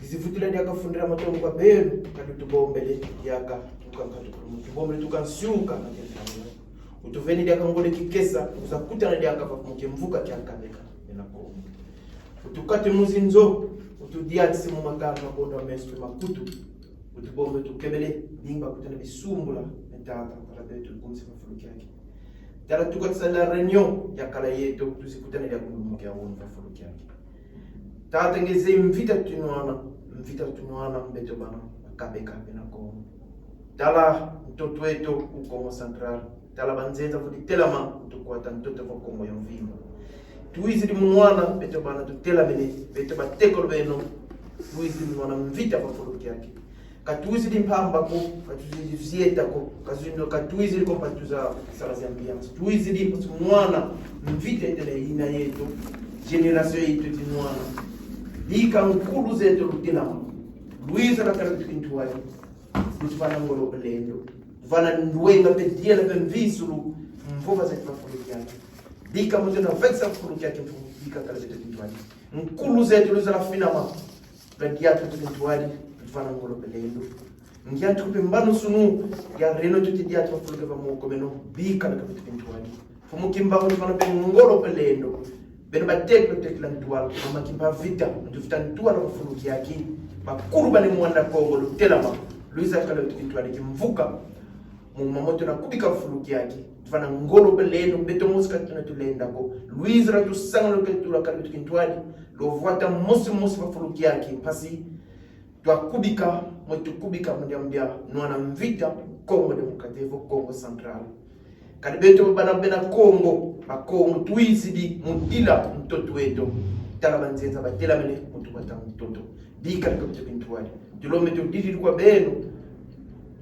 Gizivutila diaka fundira matongo kwa benu kati tubombele diaka tukankatu tubombele tukansuka na kentano utuveni diaka ngole kikesa uzakuta na diaka pamoja mvuka kiakameka enako utukate muzinzo utudiati simu makana mabondo meswe makutu utubombe tukebele dimba kutana bisumbula metata para betu kumse mafuluki yake tara tukatsala reunion ya kala yetu tusikutana ya kumumuke ya wonu mafuluki yake tata ngeze mvita tunuana mbeto bana kabeka benako tala mtoto wetu uko central tala banzenza futi telama tukwata mtoto kwa Kongo ya mvima tuizidi mwana beto bana tutela bele beto batekolo beno tuizidi mwana mvita kwa fuluki yake katuizidi mpamba ko katuzieta ko kazindo katuizidi ko patuza sala za ambiance tuizidi mwana mvita tele ina yetu generation yetu tinwana dika nkulu zetu lutilama Luisa la kala tukintuwali lutufana ngolo belendo vana nduenga pediela benvisulu mvova za mafuluki yake dika mutena vexa mafuluki yake dika kala zetu tukintuwali nkulu zetu luisa la finama bediatu tukintuwali lutufana ngolo belendo ngia tukupe mbano sunu ya reno tutidiatu mafuluki va moko meno dika la kala tukintuwali fumukimba lutufana ngolo belendo beno bateklo tekla ntuwali mama kimba vita ntufita ntuwali mafuluki yake makuru bani mwanda Kongo lutelama Luisa kala tukintwali kimvuka mumamoto na kubika fuluki yake tufana ngolo beleno beto musika tunatulenda ko Luisa ra tusanga loketula kala tukintwali lovwata mosi fuluki yake pasi twakubika mwetu kubika mdia nwana mvita Kongo demokrativo Kongo Central kadi beto bana bena Kongo makongo tuizidi mudila mtoto wetu tala banzenza batela mene mutu bata mtoto dika kwa pintuani kilomita didi kwa beno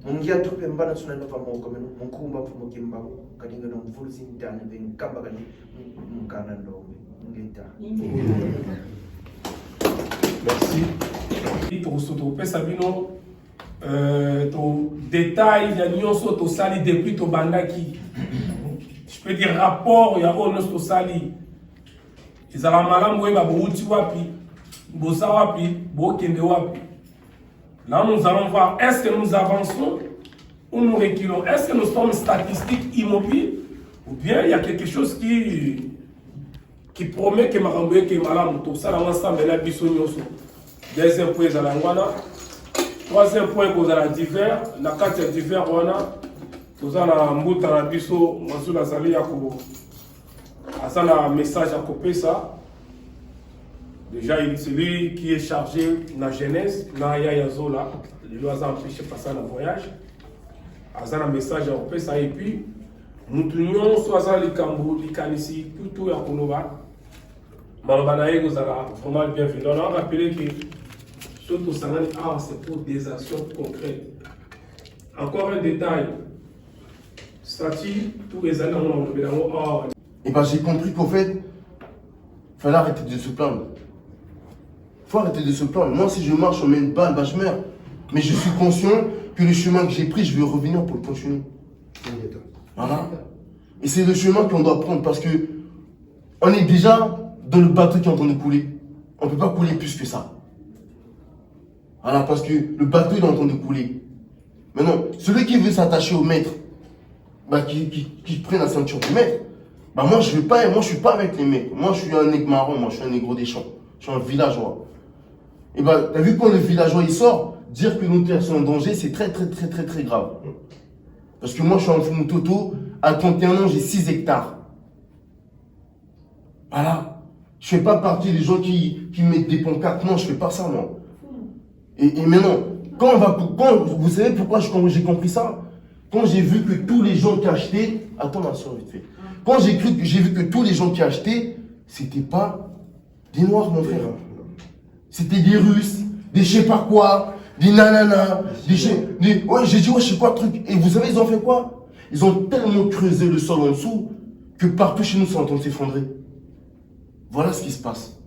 mungia tupe mbana sunana pa moko meno munkumba mfumo kimba kadinga na mfulusi ndani ben kamba kali mukana ndombe ngeta merci to soto pesa bino to détail ya nyonso to sali depuis to bandaki je peux dire rapport ya ono to sali izala malamu weba bouti wapi bosa wapi bokende wapi. Là nous allons voir est-ce que nous avançons ou nous reculons, est-ce que nous sommes statistiques immobiles ou bien il y a quelque chose qui promet que makamboye que malamu tout ça là ensemble la bisonyoso. Deuxième point za langwana, troisième point ko za divers, la quatre divers wana toza na mbuta na biso mazula zali ya ko asana message à kopesa. Déjà, c'est lui qui est chargé de la jeunesse, na Yayazola, les lois empêchent de passer le voyage. Azana un message à Opesa et puis nous tenions soit les Kambo, les Kanisi, tout à Konoba. Malbanae nous a vraiment bienvenue. On a rappelé que surtout Sanani, c'est pour des actions concrètes. Encore un détail. Statut, tous les années, on a et ben j'ai compris qu'en fait, il fallait arrêter de se plaindre. Il faut arrêter de se plaindre. Moi, si je marche, on met une balle, bah, je meurs. Mais je suis conscient que le chemin que j'ai pris, je vais revenir pour le continuer. Voilà. Et c'est le chemin qu'on doit prendre parce que on est déjà dans le bateau qui est en train de couler. On ne peut pas couler plus que ça. Voilà, parce que le bateau il est en train de couler. Maintenant, celui qui veut s'attacher au maître, bah, qui prenne la ceinture du maître, bah, moi, je ne suis pas avec les mecs. Moi, je suis un nègre marron, moi, je suis un négro des champs. Je suis un villageois. Et bah, t'as vu quand le villageois il sort, dire que nos terres sont en danger, c'est très grave. Parce que moi, je suis en Fumutoto, à 31 ans, j'ai 6 hectares. Voilà. Je fais pas partie des gens qui mettent des pancartes. Non, je fais pas ça, moi. Et maintenant, vous savez pourquoi j'ai compris ça? Quand j'ai vu que tous les gens qui achetaient... Attends, ma soeur, vite fait. Quand j'ai vu que tous les gens qui achetaient, c'était pas des Noirs, mon frère. C'était des Russes, des je sais pas quoi, des nananas, ouais, j'ai dit, ouais, je sais quoi, truc. Et vous savez, ils ont fait quoi? Ils ont tellement creusé le sol en dessous que partout chez nous, c'est en train de s'effondrer. Voilà ce qui se passe.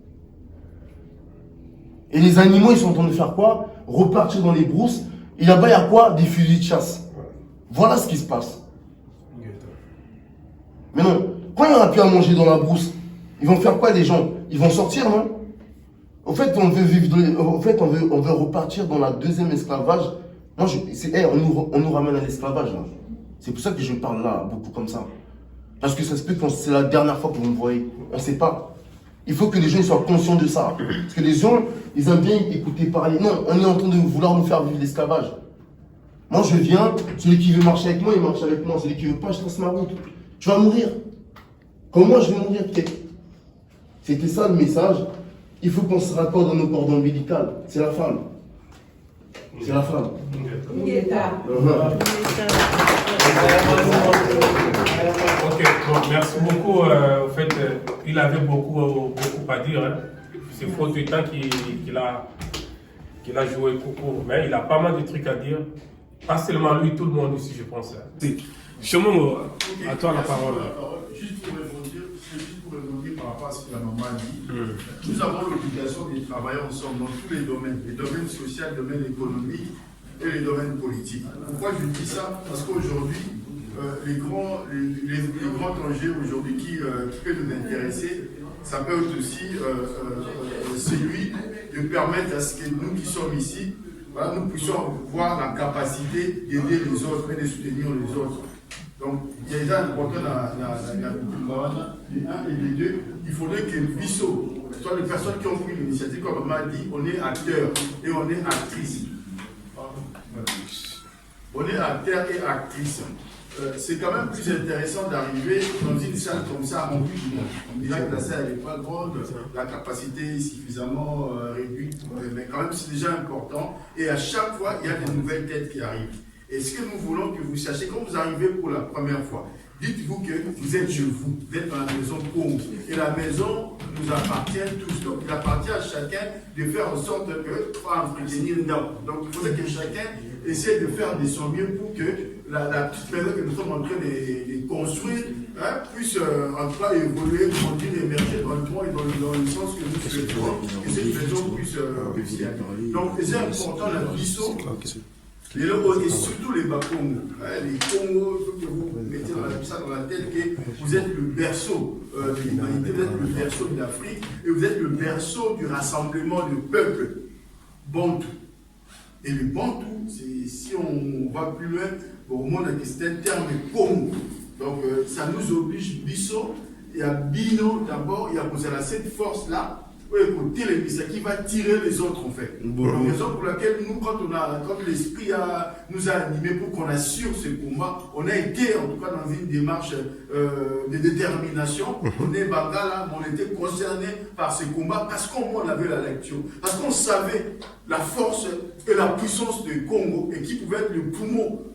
Et les animaux, ils sont en train de faire quoi? Repartir dans les brousses. Et là-bas, il y a quoi? Des fusils de chasse. Voilà ce qui se passe. Mais non, quand il n'y aura plus à manger dans la brousse, ils vont faire quoi les gens? Ils vont sortir, non? au fait, on veut vivre, on veut repartir dans la deuxième esclavage. Moi, on nous ramène à l'esclavage, là. C'est pour ça que je parle là, beaucoup comme ça. Parce que ça se peut que c'est la dernière fois que vous me voyez. On ne sait pas. Il faut que les gens soient conscients de ça. Parce que les gens, ils aiment bien écouter parler. Non, on est en train de vouloir nous faire vivre l'esclavage. Moi, je viens, celui qui veut marcher avec moi, il marche avec moi. Celui qui veut pas, je trace ma route. Tu vas mourir. Comment je vais mourir? C'était ça le message. Il faut qu'on se raccorde dans nos cordes ombilicales. C'est la femme. C'est la femme. Ok, bon, merci beaucoup. En fait, il avait beaucoup à dire. Hein. C'est faute du temps qu'il a joué Coco. Mais il a pas mal de trucs à dire. Pas seulement lui, tout le monde aussi, je pense. Chemin, à toi la parole. Juste pour rebondir par rapport à ce que la maman a dit, nous avons l'obligation de travailler ensemble dans tous les domaines sociaux, les domaines économiques et les domaines politiques. Pourquoi je dis ça? Parce qu'aujourd'hui, les grands enjeux aujourd'hui qui peuvent nous intéresser, ça peut être aussi celui de permettre à ce que nous qui sommes ici, voilà, nous puissions voir la capacité d'aider les autres et de soutenir les autres. Donc, il y a déjà important les 1 et les 2, il faudrait que Bissot, soit les personnes qui ont pris l'initiative, comme on m'a dit, on est acteur et on est actrice. On est acteur et actrice. C'est quand même plus intéressant d'arriver dans une salle comme ça en vue du monde. On dirait que la salle n'est pas grande, la capacité est suffisamment réduite, mais quand même c'est déjà important. Et à chaque fois, il y a des nouvelles têtes qui arrivent. Et ce que nous voulons que vous sachiez, quand vous arrivez pour la première fois, dites-vous que vous êtes chez vous, vous êtes dans la maison Congo. Et la maison nous appartient tous. Donc il appartient à chacun de faire en sorte que pas entretenir une dame. Donc il faudrait que chacun essaie de faire de son mieux pour que la petite maison que nous sommes en train de construire puisse en tout cas évoluer, grandir, émerger dans le monde et dans le sens que nous souhaitons que cette maison puisse y aller. Donc c'est important la Bissot. Et surtout les Bas-Congo. Les Congos, il faut que vous mettez ça dans la tête que vous êtes le berceau de l'humanité, vous êtes le berceau de l'Afrique et vous êtes le berceau du rassemblement du peuple Bantou. Et le Bantou, si on va plus loin, au monde, c'est un terme Congo. Donc ça nous oblige, Bissot, et à Bino d'abord, il y a cette force-là. Écoutez les qui va tirer les autres en fait. La raison pour laquelle nous, quand l'esprit nous a animés pour qu'on assure ce combat, on a été en tout cas dans une démarche de détermination. On est Bangala, on était concerné par ce combat parce qu'on avait la lecture, parce qu'on savait la force et la puissance du Congo et qui pouvait être le poumon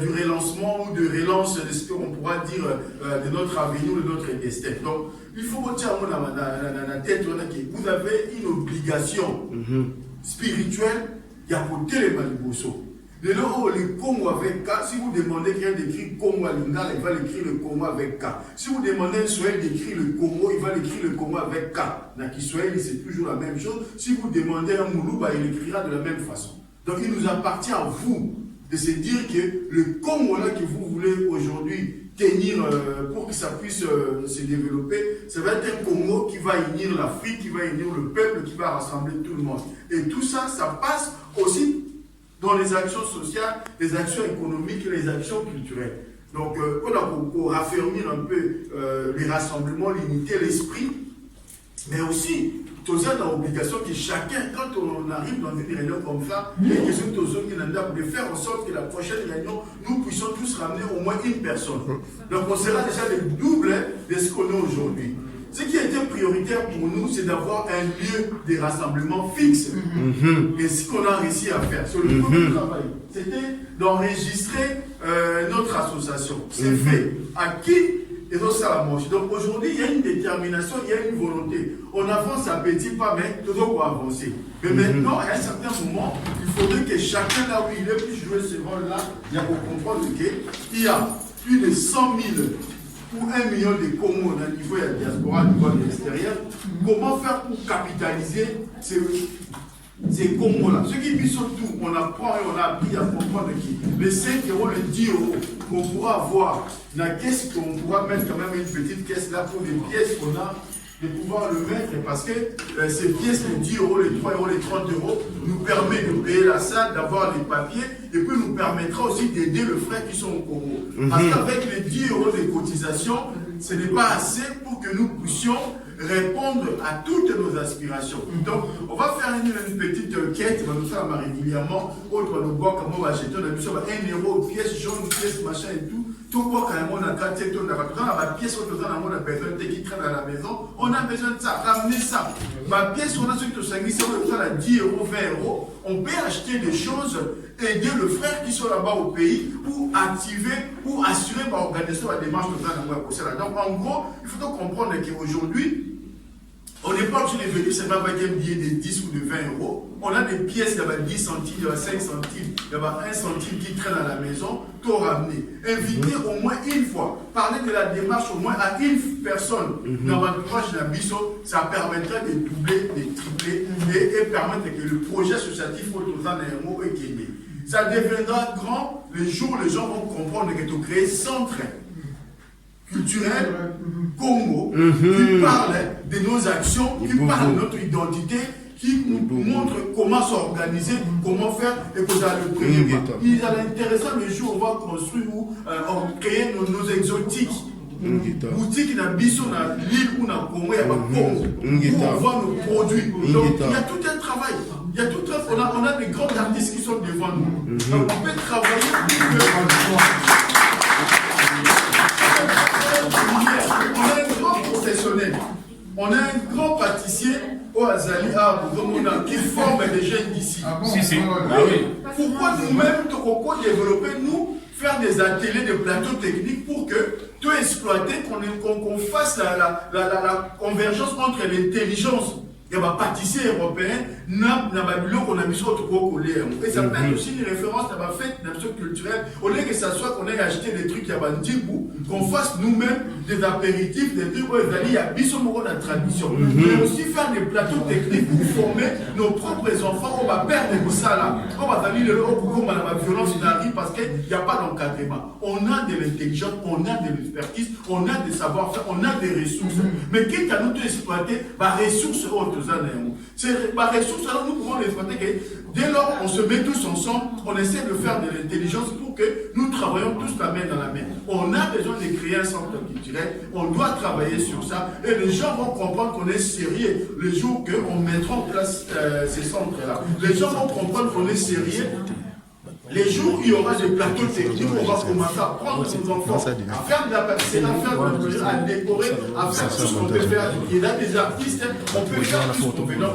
du relancement ou de relance de ce qu'on pourra dire de notre avenir, de notre destin. Donc, il faut retenir dans la tête que vous avez une obligation spirituelle qui a côté les Maliboso. De là où le Congo avec K, si vous demandez quelqu'un d'écrire Congo à Lingala, il va l'écrire le Congo avec K. Si vous demandez un Swahili d'écrire le Congo, il va l'écrire le Congo avec K. Dans qui Swahili, c'est toujours la même chose. Si vous demandez un Moulouba, il écrira de la même façon. Donc, il nous appartient à vous de se dire que le Congo là que vous voulez aujourd'hui tenir pour que ça puisse se développer, ça va être un Congo qui va unir l'Afrique, qui va unir le peuple, qui va rassembler tout le monde. Et tout ça, ça passe aussi dans les actions sociales, les actions économiques et les actions culturelles. Donc, pour raffermir un peu les rassemblements, limiter l'esprit, mais aussi tous ça dans l'obligation que chacun, quand on arrive dans une réunion comme ça, de faire en sorte que la prochaine réunion, nous puissions tous ramener au moins une personne. Donc on sera déjà le double de ce qu'on a aujourd'hui. Ce qui a été prioritaire pour nous, c'est d'avoir un lieu de rassemblement fixe. Et ce qu'on a réussi à faire sur le premier travail, c'était d'enregistrer notre association. C'est fait. À qui? Et donc ça la mange. Donc aujourd'hui, il y a une détermination, il y a une volonté. On avance à petits pas, mais toujours pour avancer. Mais maintenant, à un certain moment, il faudrait que chacun là où il est puisse jouer ce rôle-là. Il y a pour comprendre qu'il y a plus de 100 000 ou 1 million de Congo au niveau de la diaspora, au niveau de l'extérieur. Comment faire pour capitaliser ces Congos-là? Ceux qui vivent sur tout, on apprend et on a appris à comprendre que les 5 euros, les 10 euros qu'on pourra avoir dans la caisse, qu'on pourra mettre quand même une petite caisse là pour les pièces qu'on a, de pouvoir le mettre parce que ces pièces, les 10 euros, les 3 euros, les 30 euros, nous permet de payer la salle, d'avoir les papiers et puis nous permettra aussi d'aider le frère qui sont au Congo. Parce qu'avec les 10 euros de cotisation, ce n'est pas assez pour que nous puissions répondre à toutes nos aspirations. Donc, on va faire une petite quête, on va nous faire régulièrement, autre va nous voir comment on va acheter, on a mis 1 euro, pièce jaune, pièce machin et tout. Tout quoi quand même on a gratté, on a la pièce, on a besoin de qui traîne à la maison, on a besoin de ça, ramener ça. Ma pièce, on a ce que tu as si on a 10 euros, 20 euros, on peut acheter des choses, aider le frère qui sont là-bas au pays, ou activer, ou assurer, organiser la démarche de ça. Donc en gros, il faut comprendre qu'aujourd'hui, on n'est pas obligé de venir seulement avec un billet de 10 ou de 20 euros. On a des pièces, il y a 10 centimes, il y a 5 centimes, il y a 1 centime qui traîne à la maison, tout ramener. Inviter au moins une fois, parler de la démarche au moins à une personne dans l'entourage de la Bisso, ça permettra de doubler, de tripler et permettre que le projet associatif autour est gagné. Ça deviendra grand le jour où les gens vont comprendre que tu crées centre culturel Congo qui parle de nos actions, qui parle de notre identité, qui nous montre comment s'organiser, comment faire et que ça le premier. Il est intéressant le jour où on va construire ou créer nos exotiques. Boutique na biso na l'île ou na Congo, il y a pas Congo. On vend nos produits. Donc il y a tout un travail. Il y a tout un, on a des grands artistes qui sont devant nous. Donc on peut travailler on a un grand professionnel, on a un grand pâtissier au Azali qui forme des jeunes d'ici. Pourquoi nous-mêmes, pourquoi développer, nous, faire des ateliers de plateaux techniques pour que tout exploiter, qu'on fasse la convergence entre l'intelligence et le pâtissier européen, qu'on a mis sur notre coller. Et ça peut être aussi une référence à la fête culturelle. Au lieu que ça soit qu'on ait acheté des trucs à Bandibou, qu'on fasse nous-mêmes des apéritifs, des trucs où il y a la tradition. Mais aussi faire des plateaux techniques pour former nos propres enfants. On va perdre ça là. On va aller le comment la violence arrive parce qu'il n'y a pas d'encadrement. On a de l'intelligence, on a de l'expertise, on a des savoir-faire, on a des ressources. Mais quitte à nous exploiter, les ressources autres. C'est par ressources, alors nous pouvons l'exploiter que dès lors on se met tous ensemble, on essaie de faire de l'intelligence pour que nous travaillons tous la main dans la main. On a besoin de créer un centre culturel, on doit travailler sur ça et les gens vont comprendre qu'on est sérieux le jour qu'on mettra en place ces centres-là. Les gens vont comprendre qu'on est sérieux. Les jours où il y aura des plateaux techniques, on va commencer à prendre nos enfants, à faire de la pâtisserie, à décorer, à faire tout ce qu'on peut faire. Il y a des artistes, on peut faire tout ce qu'on veut. Donc,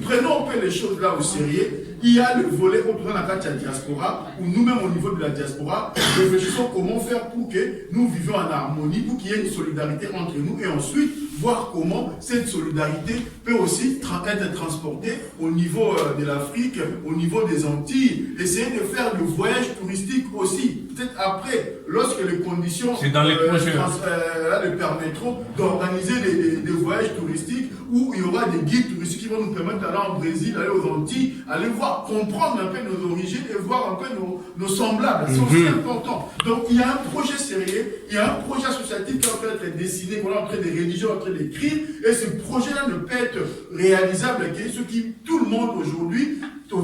prenons un peu les choses là au sérieux. Il y a le volet autour de la diaspora, où nous-mêmes au niveau de la diaspora, réfléchissons comment faire pour que nous vivions en harmonie, pour qu'il y ait une solidarité entre nous et ensuite voir comment cette solidarité peut aussi être transportée au niveau de l'Afrique, au niveau des Antilles. Essayer de faire le voyage touristique aussi. Peut-être après, lorsque les conditions le permettront d'organiser des voyages touristiques où il y aura des guides touristiques qui vont nous permettre d'aller en Brésil, aller aux Antilles, aller voir, comprendre un peu nos origines et voir un peu nos semblables. C'est aussi important. Donc il y a un projet sérieux, il y a un projet associatif qui est en train d'être dessiné, qu'on est en train de rédiger, en train d'écrire, et ce projet-là ne peut être réalisable que ce qui, tout le monde aujourd'hui,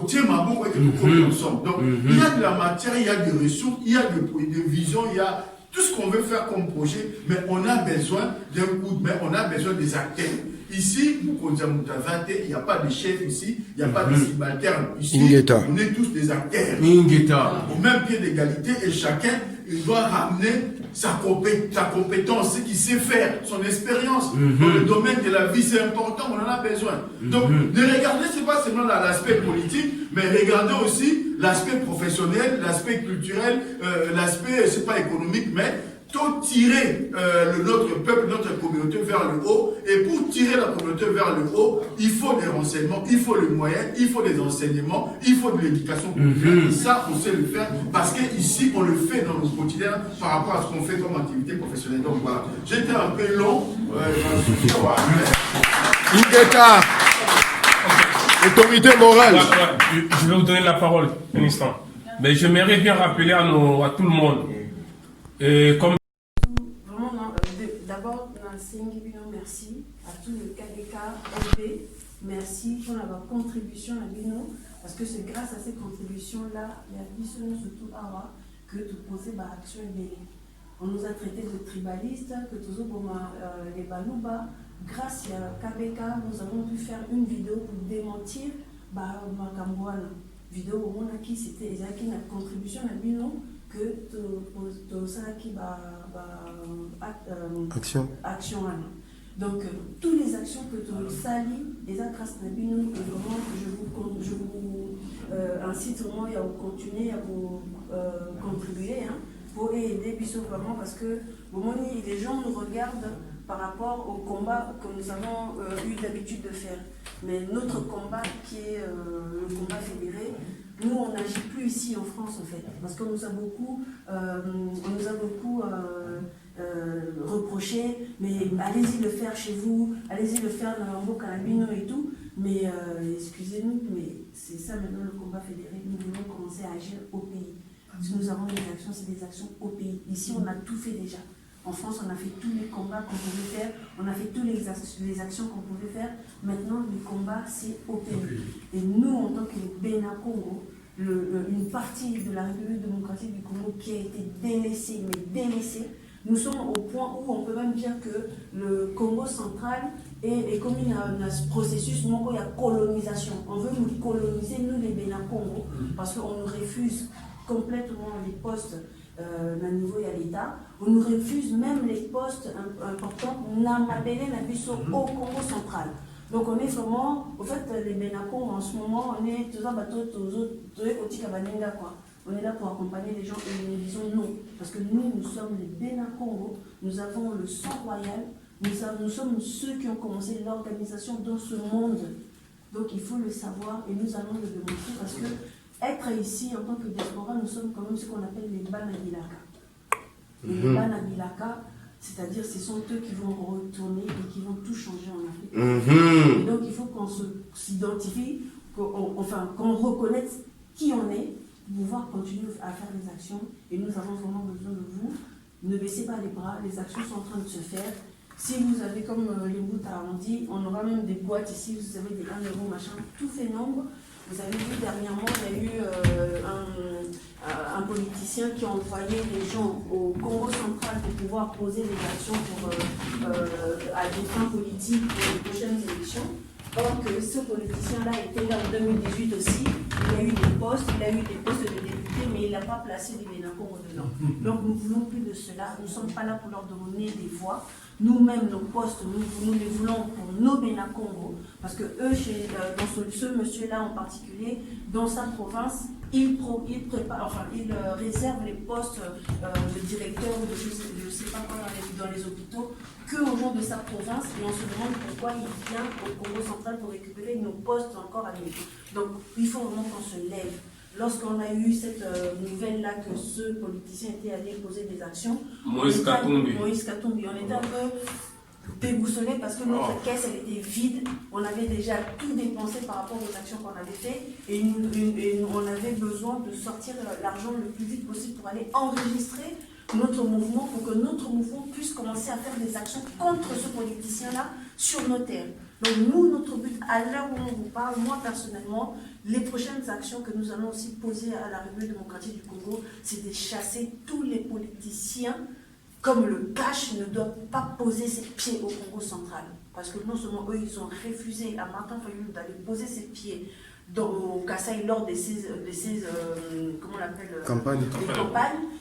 tient ma boue et que nous communions ensemble. Donc il y a de la matière, il y a des ressources, il y a des visions, il y a tout ce qu'on veut faire comme projet, mais on a besoin d'un coup de main, on a besoin des acteurs. Ici, il n'y a pas de chef ici, il n'y a pas de subalterne. Ici, on est tous des acteurs. Au même pied d'égalité et chacun, il doit ramener sa compétence, ce qu'il sait faire, son expérience. Dans le domaine de la vie, c'est important, on en a besoin. Donc, ne regardez, ce n'est pas seulement l'aspect politique, mais regardez aussi l'aspect professionnel, l'aspect culturel, l'aspect, c'est pas économique, mais tout tirer notre peuple, notre communauté vers le haut. Et pour tirer la communauté vers le haut, il faut des renseignements, il faut les moyens, il faut des enseignements, il faut de l'éducation. Et ça, on sait le faire parce qu'ici, on le fait dans nos quotidiens par rapport à ce qu'on fait comme activité professionnelle. Donc voilà, j'étais un peu long. Ingeta, autorité morale. Je vais vous donner la parole un instant. Mais j'aimerais bien rappeler à tout le monde. Et comme D'abord, merci. à tout le KDK, LP. Merci pour la contribution à Bino, parce que c'est grâce à ces contributions-là, il y a Bino surtout Awa, que tu posais l'action et on nous a traités de tribalistes, que tous les Balouba. Grâce à KBK, nous avons pu faire une vidéo pour démentir Makambouana. Vidéo où on a qui c'était une contribution à Bino que tu ça qui action. Donc, toutes les actions que tu salis, les grâce à Bino, vraiment, je vous incite vraiment à vous continuer à vous contribuer pour aider Bissot vraiment parce que les gens nous regardent par rapport au combat que nous avons eu d'habitude de faire. Mais notre combat, qui est le combat fédéré, nous, on n'agit plus ici en France, en fait. Parce qu'on nous a beaucoup, reproché, mais allez-y le faire chez vous, allez-y le faire dans un beau carabino et tout. Mais excusez-nous, mais c'est ça maintenant le combat fédéré. Nous voulons commencer à agir au pays. Si nous avons des actions, c'est des actions au pays. Ici, on a tout fait déjà. En France, on a fait tous les combats qu'on pouvait faire, on a fait toutes les actions qu'on pouvait faire. Maintenant, le combat, c'est au pays. Et nous, en tant que Bénin Congo, une partie de la République démocratique du Congo qui a été délaissée, nous sommes au point où on peut même dire que le Congo central est comme un processus, il y a colonisation. On veut nous coloniser, nous les Bénin Congo, parce qu'on nous refuse complètement les postes au niveau de l'État. On nous refuse même les postes importants. On a appelé au Congo central. Donc on est vraiment, au fait, les Bénacons en ce moment, on est tous on est là pour accompagner les gens et nous disons non. Parce que nous sommes les Bénacongos, nous avons le sang royal, nous sommes ceux qui ont commencé l'organisation dans ce monde. Donc il faut le savoir et nous allons le démontrer parce que être ici en tant que diaspora, nous sommes quand même ce qu'on appelle les Banabilaka. Les Banabilaka, c'est-à-dire ce sont eux qui vont retourner et qui vont tout changer en Afrique. Et donc il faut qu'on s'identifie, qu'on reconnaisse qui on est, pour pouvoir continuer à faire des actions. Et nous avons vraiment besoin de vous. Ne baissez pas les bras, les actions sont en train de se faire. Si vous avez, comme les Boutas ont dit, on aura même des boîtes ici, vous avez des 1 euro, machin, tout fait nombre. Vous avez vu dernièrement, il y a eu un politicien qui a envoyé les gens au Congo central pour pouvoir poser des actions à des fins politiques pour les prochaines élections. Or que ce politicien-là était là en 2018 aussi, il a eu des postes de députés, mais il n'a pas placé les Bénacongos dedans. Donc nous ne voulons plus de cela, nous ne sommes pas là pour leur donner des voix. Nous-mêmes, nos postes, nous les voulons pour nos Bénacongos, parce que eux, ce monsieur-là en particulier, dans sa province, il réserve les postes de directeur ou de je ne sais pas quoi dans les hôpitaux qu'aux gens de sa province, et on se demande pourquoi il vient au Congo central pour récupérer nos postes encore à nous. Donc il faut vraiment qu'on se lève. Lorsqu'on a eu cette nouvelle-là que ce politicien était allé poser des actions, Moïse Katumbi, on était un peu déboussolé parce que notre caisse elle était vide, on avait déjà tout dépensé par rapport aux actions qu'on avait faites et on avait besoin de sortir l'argent le plus vite possible pour aller enregistrer notre mouvement pour que notre mouvement puisse commencer à faire des actions contre ce politicien-là sur nos terres. Donc nous, notre but, à l'heure où on vous parle, moi personnellement, les prochaines actions que nous allons aussi poser à la République démocratique du Congo, c'est de chasser tous les politiciens comme le cash ne doit pas poser ses pieds au Congo central. Parce que non seulement eux, ils ont refusé à Martin Fayulu d'aller poser ses pieds au Kasaï lors de ces comment on l'appelle, campagnes,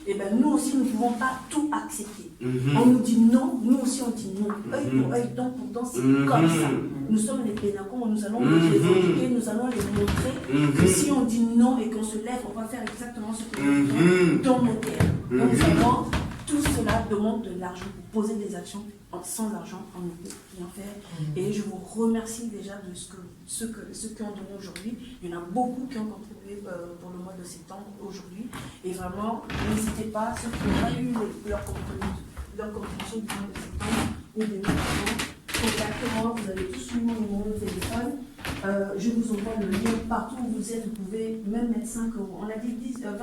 et ben nous aussi, nous ne pouvons pas tout accepter. On nous dit non, nous aussi on dit non. Œil pour œil, dent pour dent, c'est comme ça. Nous sommes les Bénacons, nous allons les éduquer, nous allons les montrer que si on dit non et qu'on se lève, on va faire exactement ce que nous voulons dans nos terres. Donc vraiment, tout cela demande de l'argent pour poser des actions. Sans argent, on ne peut rien faire. Et je vous remercie déjà de ceux qui ont donné aujourd'hui. Il y en a beaucoup qui ont contribué pour le mois de septembre aujourd'hui. Et vraiment, n'hésitez pas, ceux qui n'ont pas eu leur contribution du mois de septembre ou des mois avant, contactez-moi, vous avez tous eu mon numéro de téléphone. Je vous envoie le lien partout où vous êtes. Vous pouvez même mettre 5 €. On a dit 20 €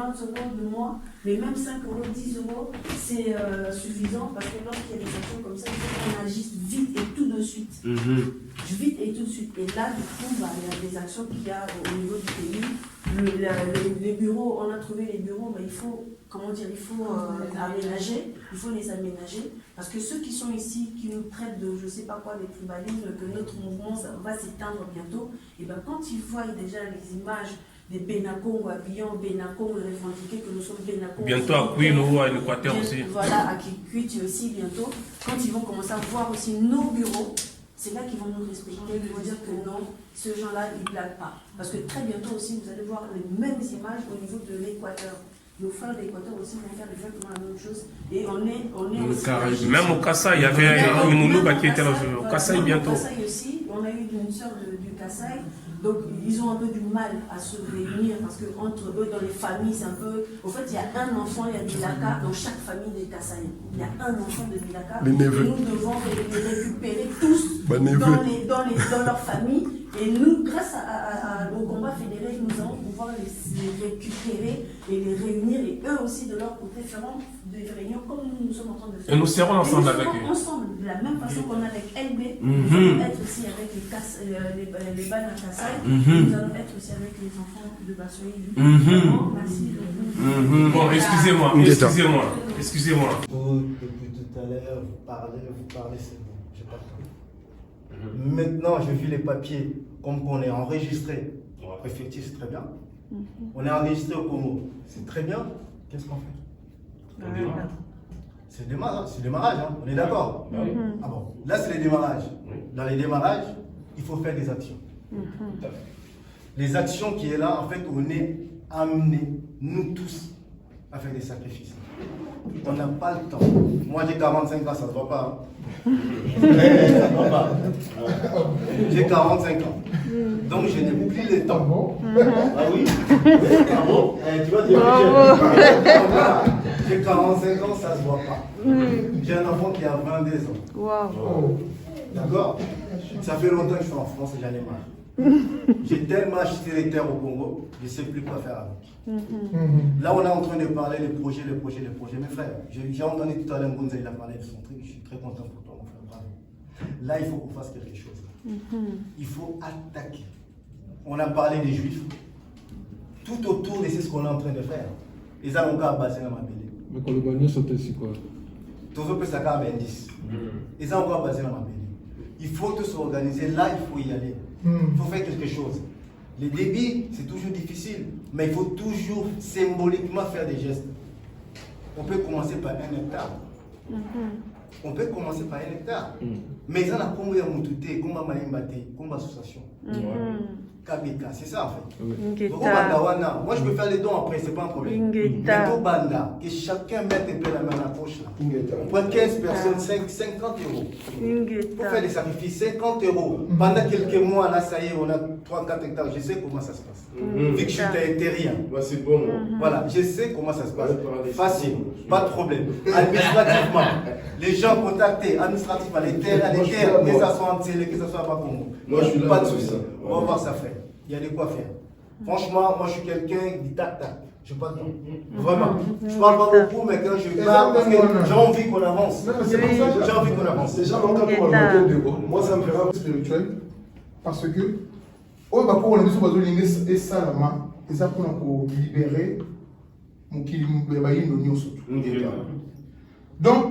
le mois, mais même 5 €, 10 €, c'est suffisant parce que lorsqu'il y a des actions comme ça, il faut qu'on agisse vite et tout de suite. Vite et tout de suite. Et là, du coup, il y a des actions qu'il y a au niveau du pays. Les bureaux, on a trouvé les bureaux, mais il faut, aménager, il faut les aménager. Parce que ceux qui sont ici, qui nous traitent de je ne sais pas quoi, des tribalismes, que notre mouvement ça va s'éteindre bientôt, et bien quand ils voient déjà les images des Benakongo habillés en Benakongo, revendiquer que nous sommes Benakongo. Bientôt à Kouino, à l'Équateur aussi. Voilà, à Kikwit aussi bientôt. Quand ils vont commencer à voir aussi nos bureaux, c'est là qu'ils vont nous respecter, ils vont dire que non, ce gens-là, ils ne blaguent pas. Parce que très bientôt aussi, vous allez voir les mêmes images au niveau de l'Équateur. Nos frères d'Équateur aussi vont faire exactement la même chose. Et on est aussi... Même au Kassai, il y avait une Nouba qui était là. Au Kassai bientôt. Au Kassai aussi, on a eu une sœur du Kassai. Donc ils ont un peu du mal à se réunir parce que entre eux, dans les familles, c'est un peu... Au fait, il y a un enfant, il y a Milaka dans chaque famille des Kassai. Il y a un enfant de Milaka. Et nous devons les récupérer tous dans leur famille. Et nous, grâce au combat fédéré, nous allons pouvoir les récupérer et les réunir. Et eux aussi, de leur côté, feront des réunions comme nous sommes en train de faire. Et nous serons ensemble avec eux. Ensemble, de la même façon qu'on est avec LB, nous allons être aussi avec les balles à Kassai, nous allons être aussi avec les enfants de Bassoï. Merci. Bon, excusez-moi. Depuis tout à l'heure, vous parlez, c'est bon, j'ai pas compris. Maintenant, je vis les papiers, comme qu'on est enregistré. Effectivement, c'est très bien. On est enregistré au Congo, c'est très bien. Qu'est-ce qu'on fait? C'est le démarrage, hein. On est d'accord? Ah bon, là c'est le démarrage. Dans les démarrages, il faut faire des actions. Les actions qui est là, en fait, on est amenés, nous tous, à faire des sacrifices. On n'a pas le temps. Moi j'ai 45 ans, ça ne se voit pas. Hein. Ça ne se voit pas. J'ai 45 ans. Donc je n'ai plus le temps. Ah oui? Ah bon? Tu vas dire que j'ai 45 ans, ça ne se voit pas. J'ai un enfant qui a 22 ans. Wow. D'accord? Ça fait longtemps que je suis en France et j'en ai marre. J'ai tellement acheté les terres au Congo, je ne sais plus quoi faire avec. Là, on est en train de parler des projets. Mes frères, j'ai entendu tout à l'heure Ngonza, il a parlé de son truc, je suis très content pour toi, mon frère, bravo. Là, il faut qu'on fasse quelque chose. Il faut attaquer. On a parlé des Juifs. Tout autour de ce qu'on est en train de faire. Ils ont encore basé dans ma belle. Mais quand le bagnon sont aussi quoi? Tout le monde peut s'accorder à 10. Ils ont encore basé dans ma belle. Il faut tous s'organiser. Là, il faut y aller. Il faut faire quelque chose. Les débits, c'est toujours difficile, mais il faut toujours symboliquement faire des gestes. On peut commencer par 1 hectare. On peut commencer par 1 hectare. Mais ils en ont combien de moutoutés, combien de malimbatés, combien d'associations. Kabika, c'est ça en fait. Moi je peux faire les dons après, c'est pas un problème. Mais tout banda, que chacun mette un peu la main à la poche là. On prend 15 personnes, 50 €. Pour faire des sacrifices, 50 €. Pendant quelques mois, là ça y est, on a 3-4 hectares, je sais comment ça se passe. Vu que je suis terrien. C'est bon. Voilà, je sais comment ça se passe. Facile, pas de problème. Administrativement, les gens contactés, administrativement, les terres, que ça soit en télé, que ça soit pas Congo. Moi je suis là. Pas de soucis. On va voir ça faire. Il y a de quoi faire. Franchement, moi je suis quelqu'un qui tac-tac. Je n'ai pas de temps. Vraiment. Je ne parle pas beaucoup, mais quand je parle, parce que j'ai envie qu'on avance. J'ai envie qu'on avance. Déjà, moi ça me fait un peu spirituel. Parce que, pour et Salama, et ça pour libérer mon kilim surtout. Donc,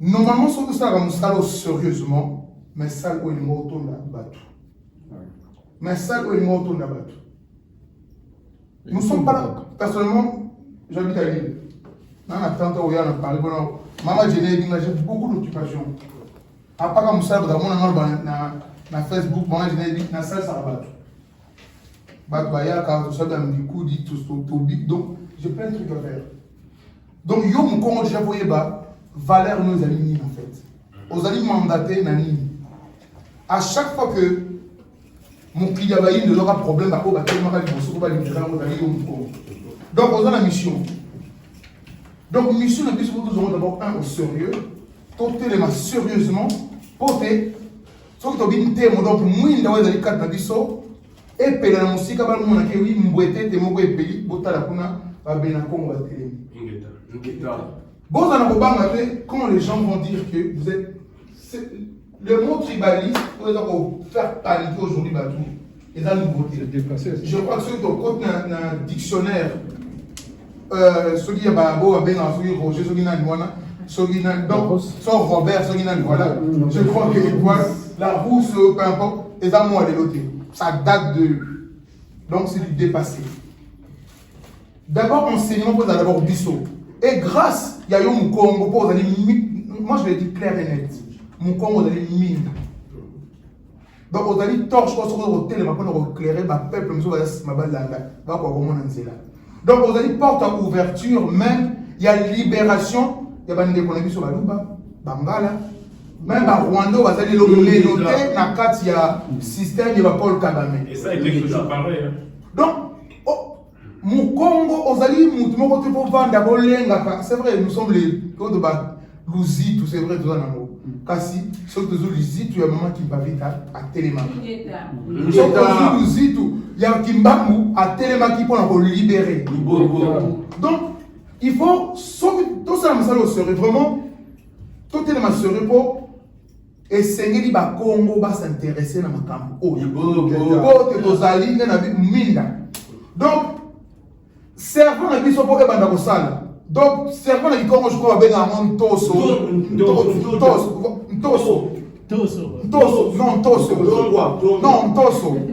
normalement, si on ça sérieusement, mais ça, il est mort autour de la bateau. Mais ça, il est mort autour de la bateau. Nous ne sommes pas là. Personnellement, j'habite à Lille. Dans la tente où on a parlé, maman, j'ai beaucoup d'occupations. À part comme ça, dans Facebook, maman, j'ai dit, dans ça, ça va battre. Batbaya, quand tout ça, dans le coup, dit tout ça, donc, j'ai plein de trucs à faire. Donc, yo, mon Congo, déjà, voyez, valeur nos amis, en fait. Aux amis mandatés, nani. À chaque fois que mon client ne aura problème, donc, on a la mission. Donc, mission, nous avons d'abord un au sérieux, porter les mains sérieusement, porter, soki tobini te donc mwinda oyo ezali kati na biso epela na mosika bamonake wi mbwete te moko epeli botala kuna babena kongo batelemi bozana kobanga te quand les gens vont dire que vous êtes le mot tribaliste pour faire paniquer aujourd'hui batou et dans nouveauté je crois que ceux qui ont dans un dictionnaire ceux qui ont ben Roger ceux qui n'ont donc sans Robert ceux qui n'ont voilà je crois que voilà la rousse peu importe et ça moi de l'autre ça date de donc c'est du dépassé d'abord enseignement pour d'abord bisso et grâce il y a eu mon Congo pour aller moi je l'ai dit clair et net mon Congo d'aller mine donc on a dit torche pour se retrouver pour éclairer ma peuple ma balanga va quoi comment on là donc on a dit porte à ouverture même il y a libération il y a des économies sur Baluba Bangala même à Rwanda on va aller le noter na carte il y a système de Paul Kagame et ça était toujours pareil donc mon Congo on a dit mon côté pour vendre c'est vrai nous sommes les code ba Luzitu c'est vrai tout ça nango kasi sauf que Luzitu il y a maman qui va vite à Téléma sauf que Luzitu il y a Kimbamu à Téléma qui pour la libérer donc il faut tout ça ça serait vraiment tout Téléma serait pour essayer de Congo va s'intéresser dans ma camp oh que aux alliés na minda donc servant la biso pour ebanda ko sala donc servant la Congo je crois ben en toso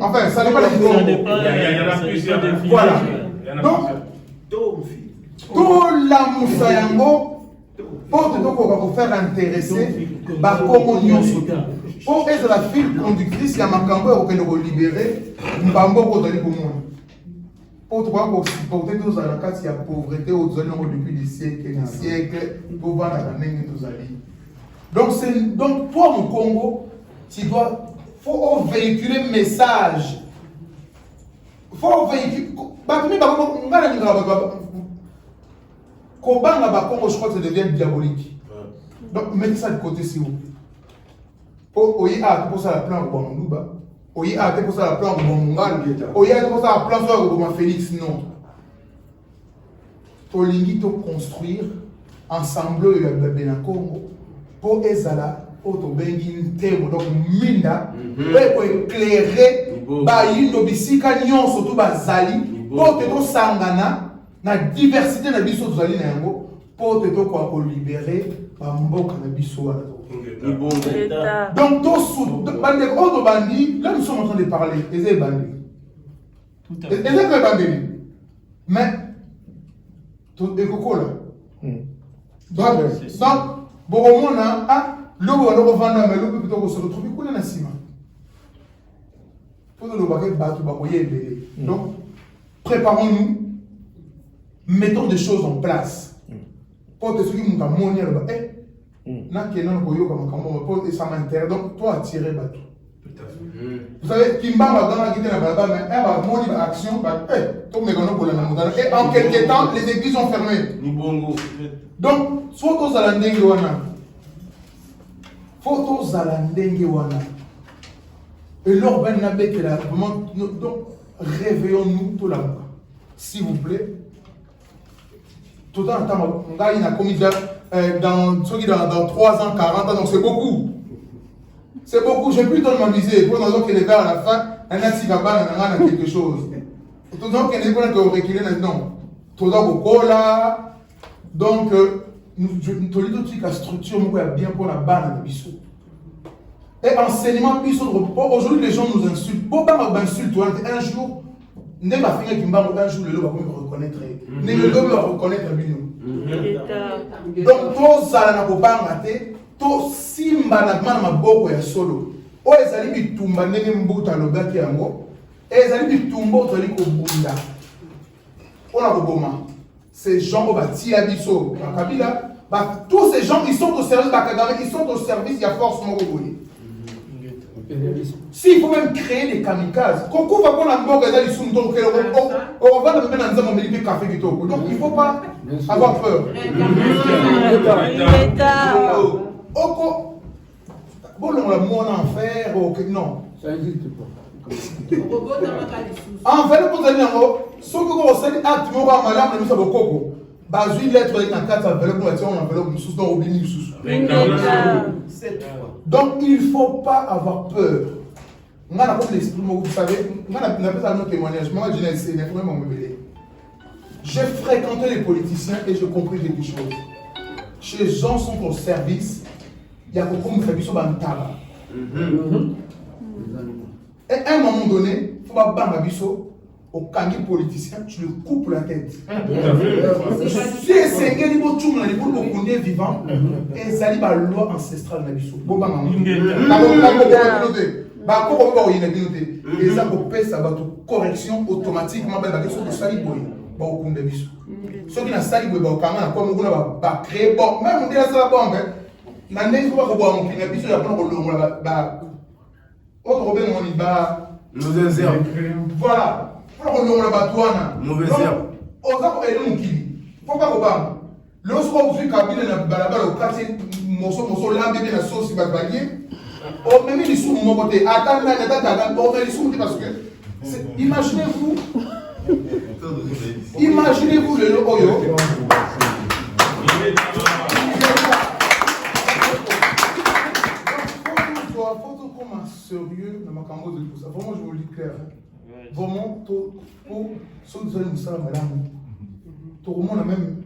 enfin ça n'est pas la Congo il y en a plusieurs voilà donc tout la musayango pour faire intéresser ba Congo nyonso pour être la file conductrice ya makambo ko kende ko libérer mbambo ko dali ko mona pour supporter tous à la case, il y a pauvreté aux zones depuis des siècles et des siècles pour voir la même tous alliés. Donc pour le Congo, tu dois faut véhiculer un message. Faut véhiculer. Je crois que ça devient diabolique. Donc mettez ça de côté si vous. Pour ça la plan pour Moulouba. Oui, pour ça la plan de Mongal. Oui, pour ça la plan de Félix. Non. Tolingi to construire ensemble le Benakongo pour Ezala, pour to bengi ntemo donc minda pour éclairer ba yindo bisika nyon surtout bazali pour te to sangana na diversité na biso tozali na yango pour te to ko libérer ba mboka na biso wana. Donc, là nous sommes en train de parler, les bandits. Les bandits. Mais, tout est coco là. Donc, bon, on a, l'eau va vendre, mais l'eau peut se retrouver qu'on a un ciment. Pour nous battre, donc, préparons-nous, mettons des choses en place. Pour que ceux qui nous ont monnaie là-bas, ça m'intéresse donc toi attirer bateau. Vous savez, Kimba va dans la guitare là-bas, mais elle va monter l'action, et en quelques temps, les églises sont fermées. Donc, photos à la Ndengewana. Photos à la Ndengewana. Et l'or ben nabek là, vraiment, donc réveillons-nous tout là-bas. S'il vous plaît. Tout le temps, on a une commission. Dans 3 ans, 40 ans, donc c'est beaucoup. C'est beaucoup. J'ai plus le temps de m'amuser. Pour nous que les gars à la fin, un assigaba, a quelque chose. Tout le temps qu'il y a des gens qui ont reculé maintenant. Tout le temps, là. Donc, nous avons la structure bien pour la banne de Bissou. Et enseignement Bissou de repos. Aujourd'hui, les gens nous insultent. Pourquoi m'insulte un jour, ne m'a fait un jour, le lot va me reconnaître. Ne le lot va reconnaître Bino. Donc, tous ça n'a pas maté, tous simba na mana maboko ya solo. O ezali bitumba ndenge mbuta lobaki yango. Ezali bitumba otali ko bunda. On a koboma. Ces gens au bâti la biso, Kabila, tous ces gens ils sont au service de Kagame, ils sont au service de la force Moroboye. S'il faut même créer des kamikazes, Koko va prendre la mort et d'aller sous le ton, on va le mettre dans un milieu café qui tourne. Donc il ne faut pas avoir peur. bon, on l'a mon enfer, ok, non. Ça n'existe pas. En fait, pour dire, ce que vous savez, acte, on va malade, on a mis ça au coco. Basui lettre avec un 4 enveloppe, on enveloppe, sous dans au béni, sous. Donc, il ne faut pas avoir peur. On a l'esprit, vous savez, on a appelé ça notre témoignage. Moi, je n'ai pas vraiment me. J'ai fréquenté les politiciens et j'ai compris quelque chose. Chez les gens sont au service, il y a beaucoup de services au bantala. Et à un moment donné, il faut pas banga biso au kangi politicien, tu le coupes la tête. Si c'est un niveau de tout, niveau de qu'on est vivant, et ça dit la loi ancestrale na biso. Bon banga. Bah comment on va y nabinoter. Et ça pour payer ça va tout correction automatiquement bah question de sali boy. Bah au kunde biso. Ce qui na sali boy bah au kanga na comme on va créer bon même on dit ça la bombe. Na ndenge ko ba ko na biso ya prendre le bah autre Robin on y bat Mauvais herbe. voilà. Pour qu'on le batouana. Mauvais herbe. On va aider mon kili. Faut pas qu'on parle. Lorsqu'on vous dit cabine na balabala au quartier moso lambe bien la sauce bagalier. On met les sous mon côté. Attends, on met les sous parce que imaginez-vous. Imaginez-vous le Oyo. Faut comme un sérieux dans ma cambo de tout ça. Vraiment, je vous le dis clair. Vraiment, pour ceux qui nous savent, madame, tout le monde a même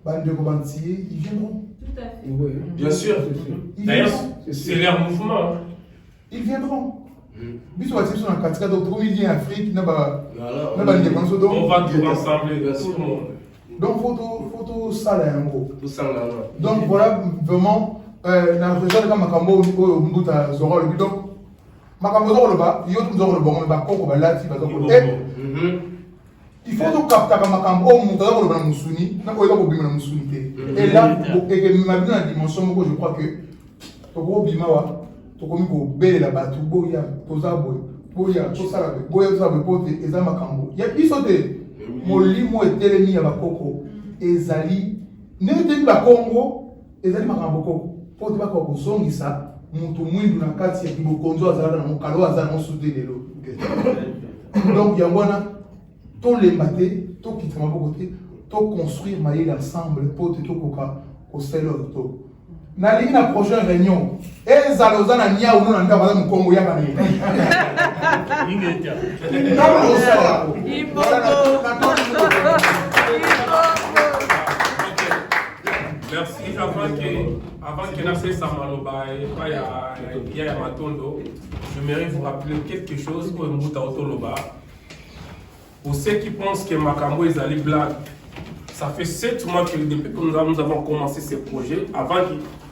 bande de Gobantier, ils viendront. Tout à fait. Oui. Bien sûr. D'ailleurs, c'est leur mouvement. Ils viendront. Bis on va sur un 4 donc comme il vient en Afrique, n'a pas On va tout rassembler, tout le monde. Donc photo ça là en gros. Tout ça là. Donc voilà vraiment dans le genre de Makambo au Mbuta Zoro le donc Makambo Zoro le bas, yo tout Zoro le bon mais pas ko ba là si ba Zoro. Il faut donc capter Makambo au Mbuta Zoro le bas Musuni, na ko ko bima Musuni te. Et là et que ma bien la dimension je crois que to go bima wa to komi ko bele la batu boya to za boya to sala boya to za boya eza Makambo. Ya biso te molimo etelemi ya bakoko ezali neti ba Congo ezali Makambo koko. Pour te bako kosongisa mutu mwindu na kati ya kibokonzo azala na mokalo azala na soute lelo. Donc yangwana to lembate to kitama boko te to construire maïl ensemble pour te tokoka ko selo to. Na ligne na prochaine réunion ezala ozana nia uno na ndaba mu Congo ya bana. Merci. Avant que Nassé Samaloba et Yaya Matondo, j'aimerais vous rappeler quelque chose pour Mbuta Otoloba. Pour ceux qui pensent que Makambo est allé blague, ça fait 7 mois que depuis que nous avons commencé ce projet,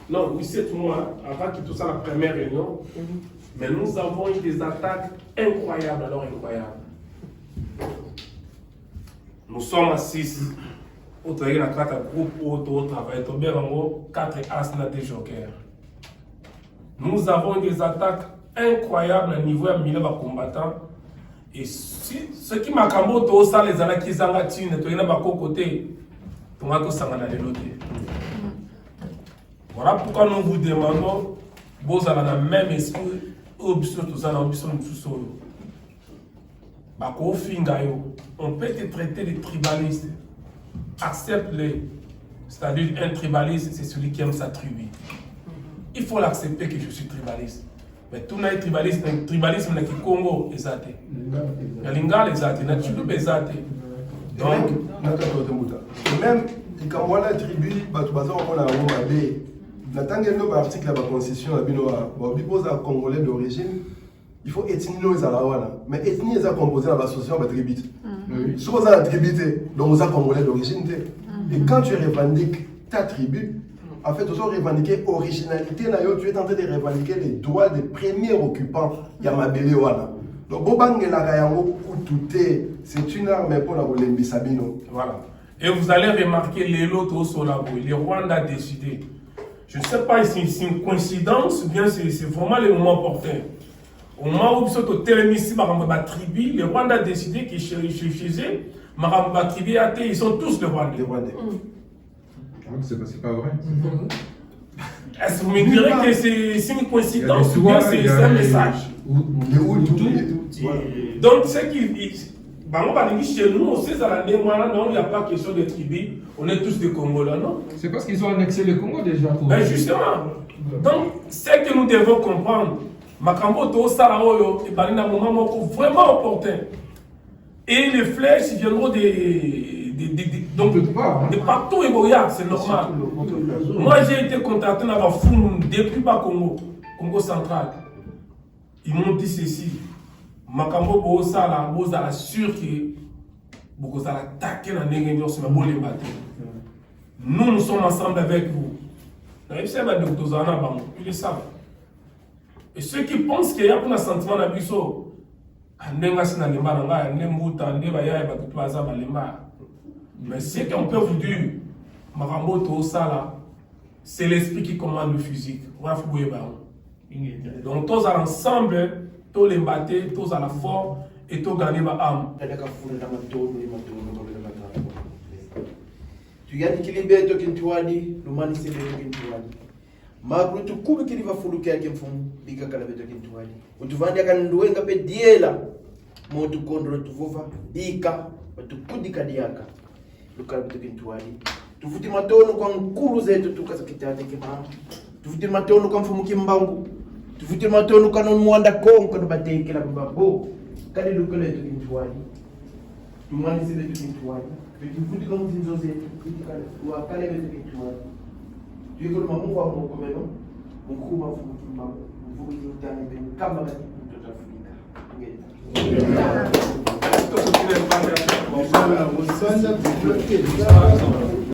non, oui, 7 mois, avant que tout ça, la première réunion, mais nous avons eu des attaques incroyables, alors incroyables. Nous sommes à 6. Au travail, dans 4 groupes, au travail, au 4 as des jokers. Nous avons des attaques incroyables à niveau de milieu combattant. Et ce qui m'a cambo, tout ça, les années qui sont là, tu n'es pas côté, tu n'as pas de l'autre. Voilà pourquoi nous vous demandons, vous avez le même esprit, tout ça, on peut te traiter de tribaliste. Accepte-le. C'est-à-dire, un tribaliste, c'est celui qui aime sa tribu. Il faut l'accepter que je suis tribaliste. Mais tout le monde est tribaliste, le tribalisme n'est que Congo, exact. Le Lingala, exact. Le Tchouloub, exact. Donc, même quand on a la tribu, on a un article de la Constitution, on a Congolais d'origine. Il faut ethnie les Alawana. Mais ethnie est composée dans l'association de tribu. Si vous avez la tribu, donc vous êtes Congolais d'origine. Et quand tu revendiques ta tribu, en fait, tu as revendiqué l'originalité, tu es en train de revendiquer les droits des premiers occupants. Yamabele Wana. Donc, c'est une arme pour la Sabino. Voilà. Et vous allez remarquer les lots au Solabo. Le Rwanda a décidé. Je ne sais pas si c'est une coïncidence ou bien c'est vraiment le moment opportun. Au moment où ils télémissi Maramba tribu, le Rwanda a décidé que chez eux, Maramba tribu ils sont tous les Rwandais. C'est pas vrai. Est-ce que vous me direz que c'est une coïncidence ou bien c'est un message? Donc, c'est qu'il. Chez nous, on sait à il n'y a pas question de tribu, on est tous des Congolais, non? C'est parce qu'ils ont annexé le Congo déjà. Ben justement. Donc, c'est que nous devons comprendre. Makambo to Saraoyo et Balina un moment vraiment opportun. Et les flèches viendront de partout et Boya, c'est normal. Moi j'ai été contacté dans la foule depuis bas Congo central. Ils m'ont dit ceci. Makambo Bo Sala, Bozala sûr que Bozala attaquer la négociation sur la boule Nous sommes ensemble avec vous. Ils savent. Et ceux qui pensent qu'il y a un sentiment d'abusson, mais ce qu'on peut vous dire, c'est l'esprit qui commande le physique. Donc, tous ensemble, tous les battés, tous à la force et tous gagner ma âme. Tu y a qui libère toi qui tu as dit, l'humanité qui tu as dit. Magru tu kubi kili vafuluke yake mfumu bika kala beto kintuali utuvandi akanduwenga pe diela motu kondro tuvuva bika watukudi kadiaka lukala beto kintuali tufuti matono kwa nkulu zetu tukasa kitate kimama tufuti matono kwa mfumu kimbangu tufuti matono kwa mwanda konko ndo bateke la babo kali lukala beto kintuali tumani sile beto kintuali tufuti kwa mzinzo zetu kwa kale beto kintuali tu es comme un mot comme un nom, mon groupe m'a fait comme un peu de